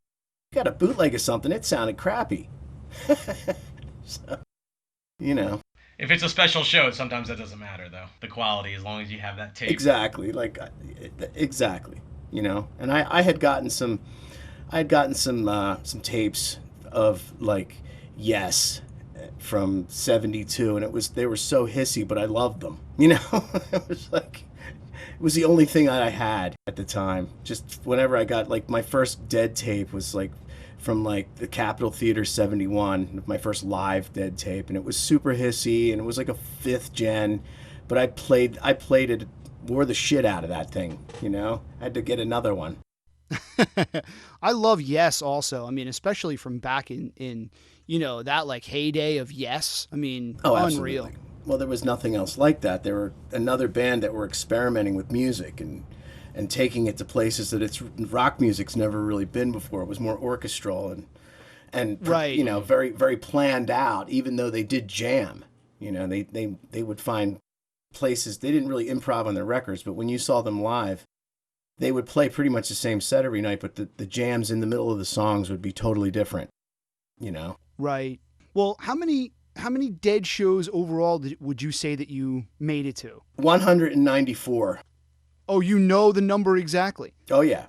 You got a bootleg of something, it sounded crappy. So, If it's a special show, sometimes that doesn't matter though. The quality, as long as you have that tape. Exactly. Exactly. And I had gotten some tapes of like Yes from '72, and they were so hissy, but I loved them. It was the only thing that I had at the time. Just whenever I got, like, my first Dead tape was, like, from, like, the Capitol Theater 71, my first live Dead tape, and it was super hissy, and it was, like, a 5th gen, but I played it, wore the shit out of that thing, I had to get another one. I love Yes also. I mean, especially from back in that, like, heyday of Yes. I mean, unreal. Absolutely. Well, there was nothing else like that. They were another band that were experimenting with music and taking it to places that rock music's never really been before. It was more orchestral and right. Very, very planned out, even though they did jam. They would find places. They didn't really improv on their records, but when you saw them live, they would play pretty much the same set every night, but the jams in the middle of the songs would be totally different, Right. Well, how many Dead shows overall would you say that you made it to? 194. Oh, you know the number exactly? Oh, yeah.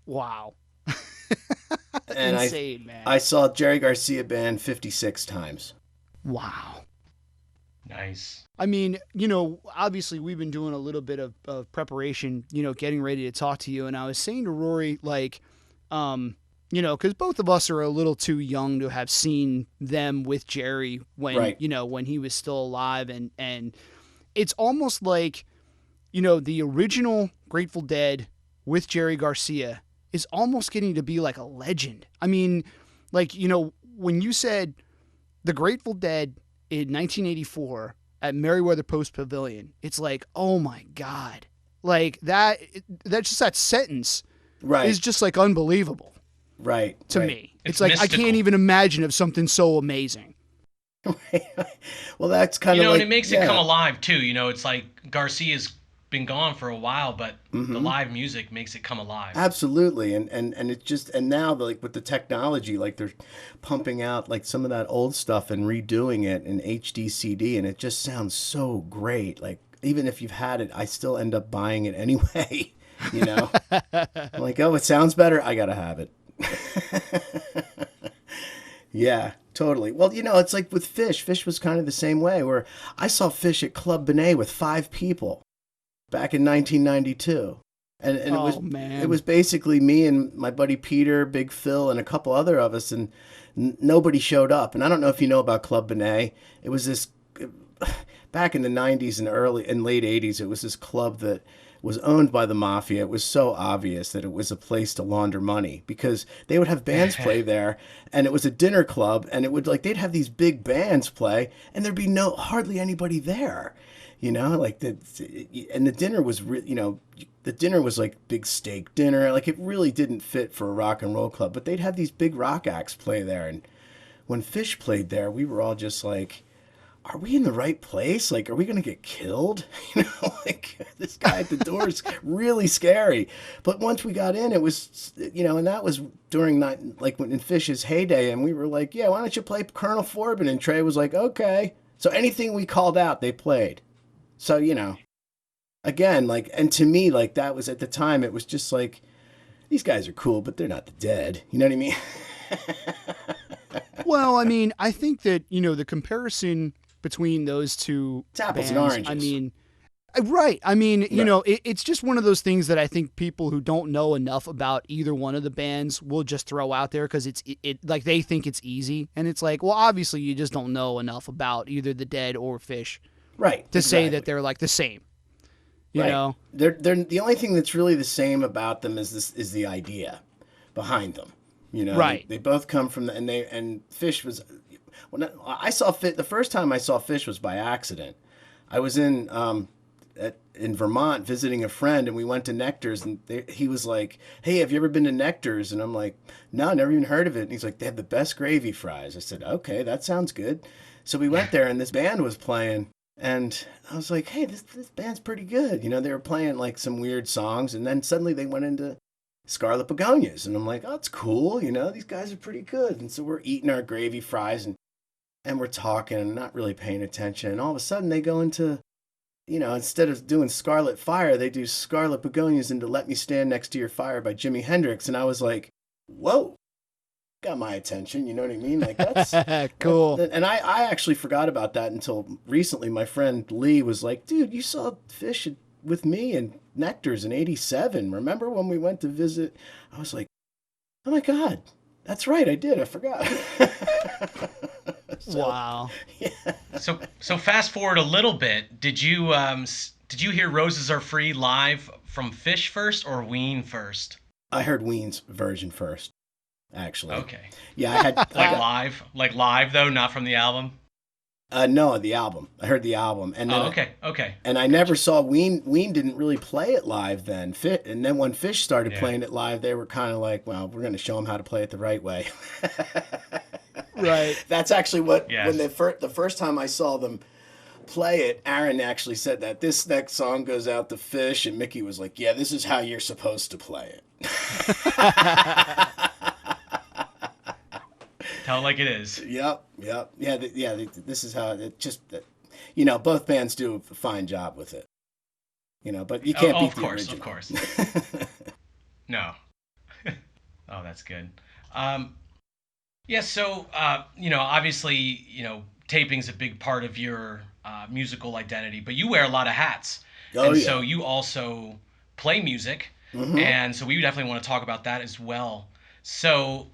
Wow. And insane, man. I saw Jerry Garcia Band 56 times. Wow. Nice. I mean, obviously we've been doing a little bit of preparation, getting ready to talk to you. And I was saying to Rory, like, because both of us are a little too young to have seen them with Jerry when, right. When he was still alive. And it's almost like, the original Grateful Dead with Jerry Garcia is almost getting to be like a legend. I mean, like, when you said the Grateful Dead in 1984 at Merriweather Post Pavilion, it's like, oh my God. Like that's just that sentence right. is just like unbelievable. Right. To right. me. It's like, mystical. I can't even imagine of something so amazing. Well, that's kind of like... and it makes it come alive, too. It's like Garcia's been gone for a while, but the live music makes it come alive. Absolutely. And it just... And now, like, with the technology, like, they're pumping out, like, some of that old stuff and redoing it in HD CD, and it just sounds so great. Like, even if you've had it, I still end up buying it anyway, I'm like, oh, it sounds better. I gotta have it. Yeah, totally. Well, it's like with Fish. Fish was kind of the same way, where I saw Fish at Club Benet with 5 people back in 1992. And it was basically me and my buddy Peter, Big Phil, and a couple other of us, and nobody showed up. And I don't know if you know about Club Benet. It was this back in the 90s and early and late 80s. It was this club that was owned by the mafia. It was so obvious that it was a place to launder money, because they would have bands play there, and it was a dinner club, and it would, like, they'd have these big bands play, and there'd be hardly anybody there, like and the dinner was, the dinner was like big steak dinner. Like, it really didn't fit for a rock and roll club, but they'd have these big rock acts play there. And when Fish played there, we were all just like, are we in the right place? Like, are we going to get killed? You know, like this guy at the door is really scary. But once we got in, it was, you know, and that was during like when in Fish's heyday. And we were like, yeah, why don't you play Colonel Forbin? And Trey was like, okay. So anything we called out, they played. So, you know, again, like, and to me, like that was at the time, it was just like, these guys are cool, but they're not the Dead. You know what I mean? Well, I mean, I think that, you know, the comparison between those two it's apples bands, and oranges. I mean, right. I mean, you know, it's just one of those things that I think people who don't know enough about either one of the bands will just throw out there because it like they think it's easy. And it's like, well, obviously you just don't know enough about either the Dead or Fish. Right. To say that they're like the same. You know? They're the only thing that's really the same about them is the idea behind them. You know, right? They both come from and Fish was. When I saw the first time I saw Fish was by accident. I was in Vermont visiting a friend, and we went to Nectar's, and he was like, "Hey, have you ever been to Nectar's?" And I'm like, "No, never even heard of it." And he's like, "They have the best gravy fries." I said, "Okay, that sounds good." So we went there, and this band was playing, and I was like, "Hey, this band's pretty good." You know, they were playing like some weird songs, and then suddenly they went into Scarlet Begonias, and I'm like, "Oh, it's cool." You know, these guys are pretty good. And so we're eating our gravy fries, and we're talking and not really paying attention. And all of a sudden they go into, you know, instead of doing Scarlet Fire, they do Scarlet Begonias into Let Me Stand Next to Your Fire by Jimi Hendrix. And I was like, whoa, got my attention. You know what I mean? Like, that's cool. And I actually forgot about that until recently. My friend Lee was like, dude, you saw Fish with me and Nectar's in 87. Remember when we went to visit? I was like, oh my God, that's right. I did. I forgot. So, wow. Yeah. So fast forward a little bit. Did you hear Roses Are Free live from Fish first or Ween first? I heard Ween's version first, actually. Okay. Yeah, I had like live though, not from the album. No, the album. I heard the album, and then okay. And I never saw Ween. Ween didn't really play it live then. And then when Fish started playing it live, they were kind of like, "Well, we're going to show them how to play it the right way." Right. That's actually what when the first time I saw them play it, Aaron actually said that this next song goes out to Fish, and Mickey was like, "Yeah, this is how you're supposed to play it." Tell it like it is. Yep. Yeah. This is how it just. You know, both bands do a fine job with it. You know, but you can't beat the original. Of course. No. Oh, that's good. Yeah. So, you know, obviously, you know, taping's a big part of your musical identity, but you wear a lot of hats. So you also play music, and so we definitely want to talk about that as well. So.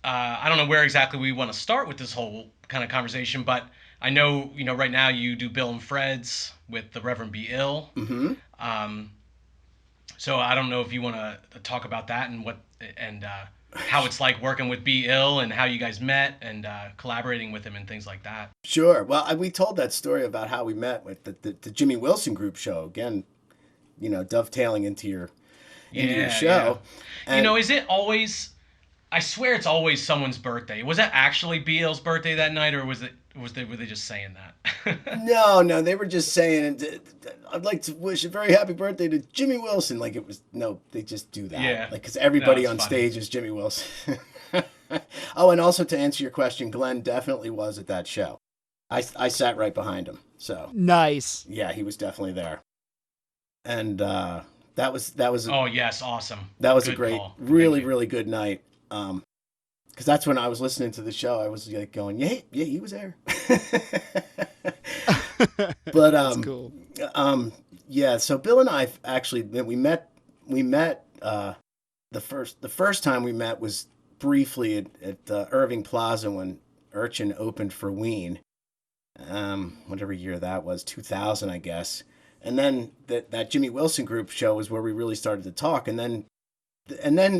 I don't know where exactly we want to start with this whole kind of conversation, but I know, you know, right now you do Bill and Fred's with the Reverend Be Ill. So I don't know if you want to talk about that and how it's like working with Be Ill and how you guys met and collaborating with him and things like that. Sure. Well, we told that story about how we met with the Jimmy Wilson Group show. Again, you know, dovetailing into your show. Yeah. And, you know, is it always... I swear it's always someone's birthday. Was that actually B.L.'s birthday that night, or were they just saying that? No, they were just saying, I'd like to wish a very happy birthday to Jimmy Wilson. Like it was, no, they just do that. Yeah. Like, because everybody on funny. stage is Jimmy Wilson. Oh, and also to answer your question, Glenn definitely was at that show. I sat right behind him. So nice. Yeah, he was definitely there. And that was. Oh yes, awesome. That was good a great, call. really good night. Because that's when I was listening to the show, I was like going, yeah, he was there. But that's cool. Yeah. So Bill and I actually we met. The first time we met was briefly at Irving Plaza when Urchin opened for Ween. Whatever year that was, 2000, I guess. And then that Jimmy Wilson Group show was where we really started to talk. And then,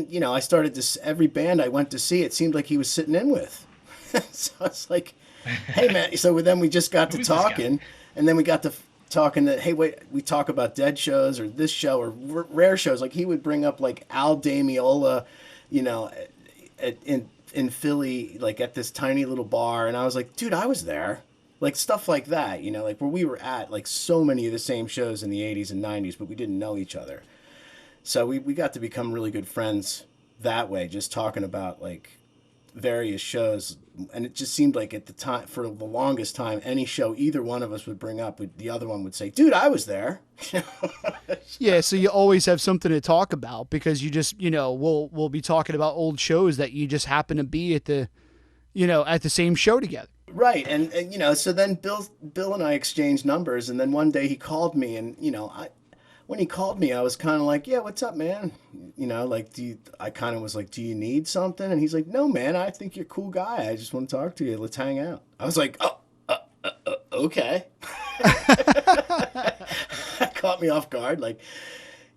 you know, I started to, every band I went to see, it seemed like he was sitting in with. So it's like, hey, man. So then we just got to talking, and then we got to talking that, hey, wait, we talk about Dead shows or this show or rare shows. Like he would bring up like Al Damiola, you know, in Philly, like at this tiny little bar. And I was like, dude, I was there. Like stuff like that, you know, like where we were at like so many of the same shows in the 80s and 90s, but we didn't know each other. So we got to become really good friends that way, just talking about like various shows. And it just seemed like at the time, for the longest time, any show either one of us would bring up, the other one would say, dude, I was there. Yeah, so you always have something to talk about because you just, you know, we'll be talking about old shows that you just happen to be at the, you know, at the same show together. Right. And you know, so then Bill and I exchanged numbers, and then one day he called me, and, you know, when he called me, I was kind of like, yeah, what's up, man? You know, like, I kind of was like, do you need something? And he's like, no, man, I think you're a cool guy. I just want to talk to you. Let's hang out. I was like, okay. Caught me off guard. Like,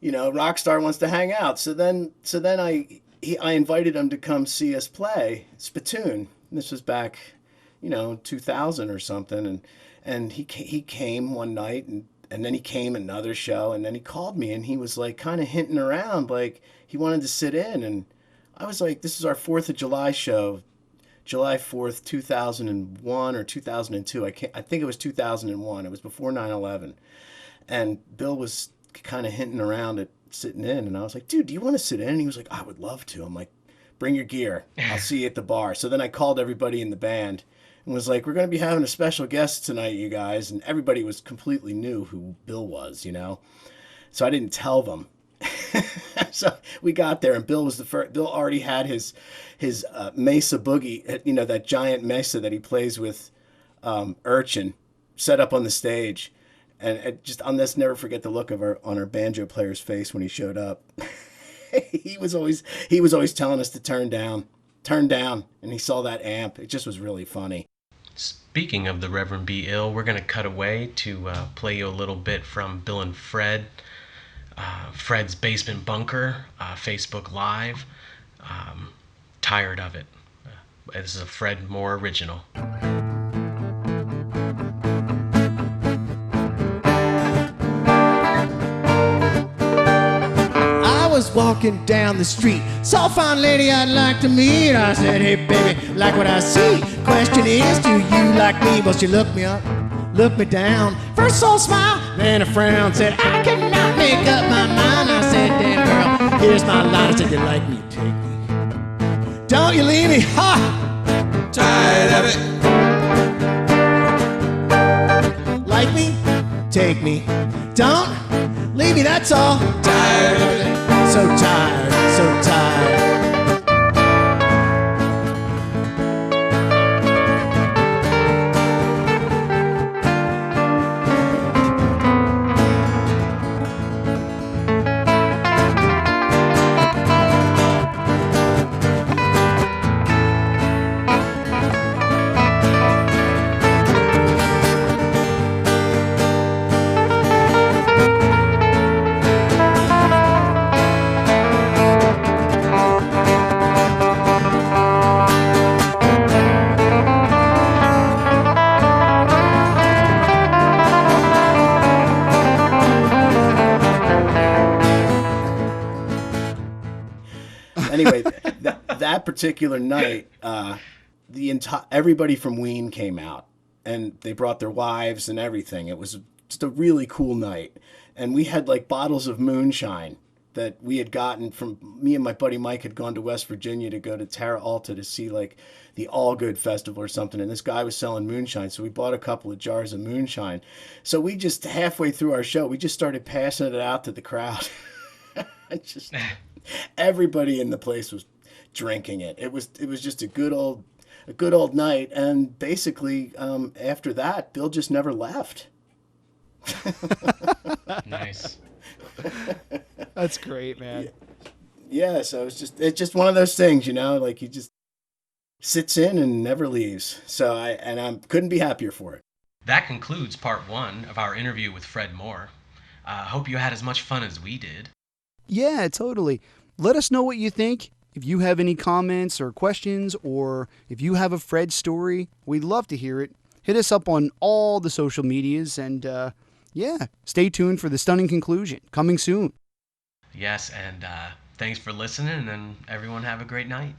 you know, Rockstar wants to hang out. So then I invited him to come see us play Spittoon. This was back, you know, 2000 or something. And he came one night, and then he came another show, and then he called me, and he was like kind of hinting around, like he wanted to sit in. And I was like, this is our 4th of July show, July 4th, 2001 or 2002. I think it was 2001. It was before 9/11. And Bill was kind of hinting around at sitting in, and I was like, dude, do you want to sit in? And he was like, I would love to. I'm like, bring your gear. I'll see you at the bar. So then I called everybody in the band and was like, we're going to be having a special guest tonight, you guys. And everybody was completely new who Bill was, you know. So I didn't tell them. So we got there, and Bill was the first. Bill already had his Mesa Boogie, you know, that giant Mesa that he plays with Urchin, set up on the stage. And I'll just never forget the look on our banjo player's face when he showed up. he was always telling us to turn down, and he saw that amp. It just was really funny. Speaking of the Reverend B. Ill, we're going to cut away to play you a little bit from Bill and Fred, Fred's Basement Bunker, Facebook Live. Tired of it. This is a Fred Moore original. Was walking down the street, saw a fine lady I'd like to meet. I said, hey baby, like what I see. Question is, do you like me? Well, she looked me up, looked me down. First saw a smile, then a frown. Said, I cannot make up my mind. I said, damn girl, here's my line. I said, you like me, take me. Don't you leave me, ha! Tired of it. Like me, take me. Don't leave me, that's all. Tired of it. So tired, so tired. Anyway, that particular night, everybody from Ween came out, and they brought their wives and everything. It was just a really cool night, and we had like bottles of moonshine that we had gotten from me and my buddy Mike had gone to West Virginia to go to Terra Alta to see like the All Good Festival or something, and this guy was selling moonshine, so we bought a couple of jars of moonshine. So we just halfway through our show, we just started passing it out to the crowd. Just everybody in the place was drinking it. It was just a good old night, and basically after that, Bill just never left. Nice. That's great, man. Yeah, so it's just one of those things, you know, like he just sits in and never leaves. So I couldn't be happier for it. That concludes part 1 of our interview with Fred Moore. Hope you had as much fun as we did. Yeah, totally. Let us know what you think. If you have any comments or questions, or if you have a Fred story, we'd love to hear it. Hit us up on all the social medias, and stay tuned for the stunning conclusion coming soon. Yes, and thanks for listening, and everyone have a great night.